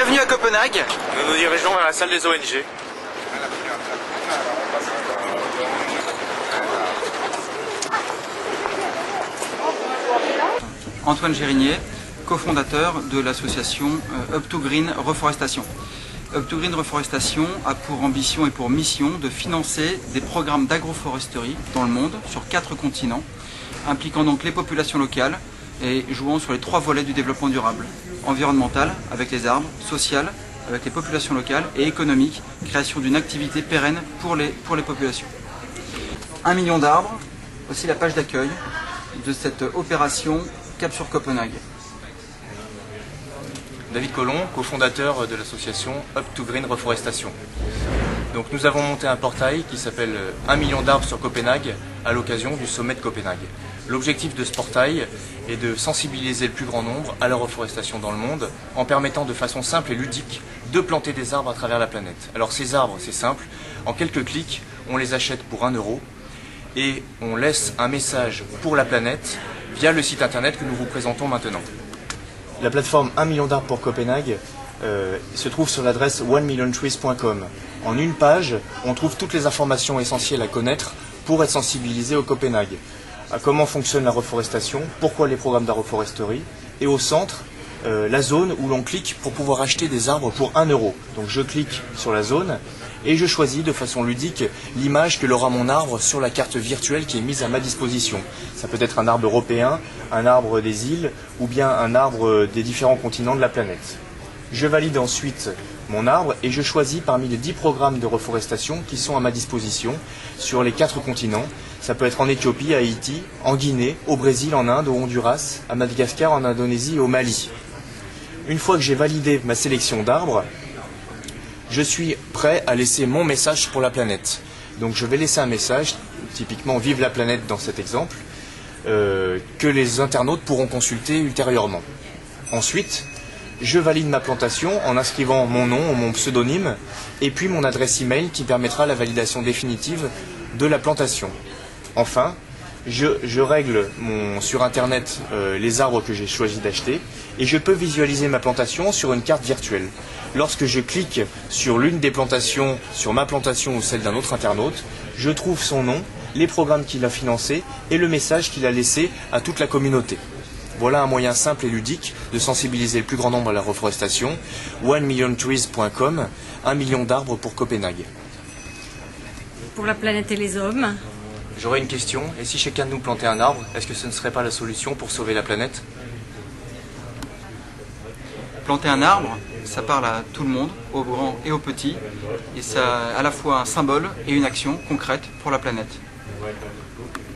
Bienvenue à Copenhague. Nous nous dirigeons vers la salle des ONG. Antoine Gérinier, cofondateur de l'association Up2Green Reforestation. Up2Green Reforestation a pour ambition et pour mission de financer des programmes d'agroforesterie dans le monde, sur 4 continents, impliquant donc les populations locales et jouant sur les 3 volets du développement durable. Environnemental, avec les arbres, social, avec les populations locales, et économique, création d'une activité pérenne pour les populations. 1 million d'arbres, aussi la page d'accueil de cette opération Cap sur Copenhague. David Collomb, cofondateur de l'association Up2Green Reforestation. Donc nous avons monté un portail qui s'appelle 1 million d'arbres sur Copenhague à l'occasion du sommet de Copenhague. L'objectif de ce portail est de sensibiliser le plus grand nombre à la reforestation dans le monde en permettant de façon simple et ludique de planter des arbres à travers la planète. Alors ces arbres, c'est simple, en quelques clics, on les achète pour 1 euro et on laisse un message pour la planète via le site internet que nous vous présentons maintenant. La plateforme 1 million d'arbres pour Copenhague se trouve sur l'adresse 1milliontrees.com. En une page, on trouve toutes les informations essentielles à connaître pour être sensibilisé au Copenhague. À comment fonctionne la reforestation, pourquoi les programmes d'agroforesterie, et au centre, la zone où l'on clique pour pouvoir acheter des arbres pour 1 euro. Donc je clique sur la zone et je choisis de façon ludique l'image que l'aura mon arbre sur la carte virtuelle qui est mise à ma disposition. Ça peut être un arbre européen, un arbre des îles ou bien un arbre des différents continents de la planète. Je valide ensuite mon arbre et je choisis parmi les 10 programmes de reforestation qui sont à ma disposition sur les 4 continents. Ça peut être en Éthiopie, à Haïti, en Guinée, au Brésil, en Inde, au Honduras, à Madagascar, en Indonésie et au Mali. Une fois que j'ai validé ma sélection d'arbres, je suis prêt à laisser mon message pour la planète. Donc je vais laisser un message, typiquement Vive la planète dans cet exemple, que les internautes pourront consulter ultérieurement. Ensuite, je valide ma plantation en inscrivant mon nom, mon pseudonyme, et puis mon adresse email qui permettra la validation définitive de la plantation. Enfin, je règle sur internet les arbres que j'ai choisi d'acheter et je peux visualiser ma plantation sur une carte virtuelle. Lorsque je clique sur l'une des plantations, sur ma plantation ou celle d'un autre internaute, je trouve son nom, les programmes qu'il a financés et le message qu'il a laissé à toute la communauté. Voilà un moyen simple et ludique de sensibiliser le plus grand nombre à la reforestation. 1milliontrees.com, 1 million d'arbres pour Copenhague. Pour la planète et les hommes. J'aurais une question, et si chacun de nous plantait un arbre, est-ce que ce ne serait pas la solution pour sauver la planète? Planter un arbre, ça parle à tout le monde, aux grands et aux petits, et ça a à la fois un symbole et une action concrète pour la planète.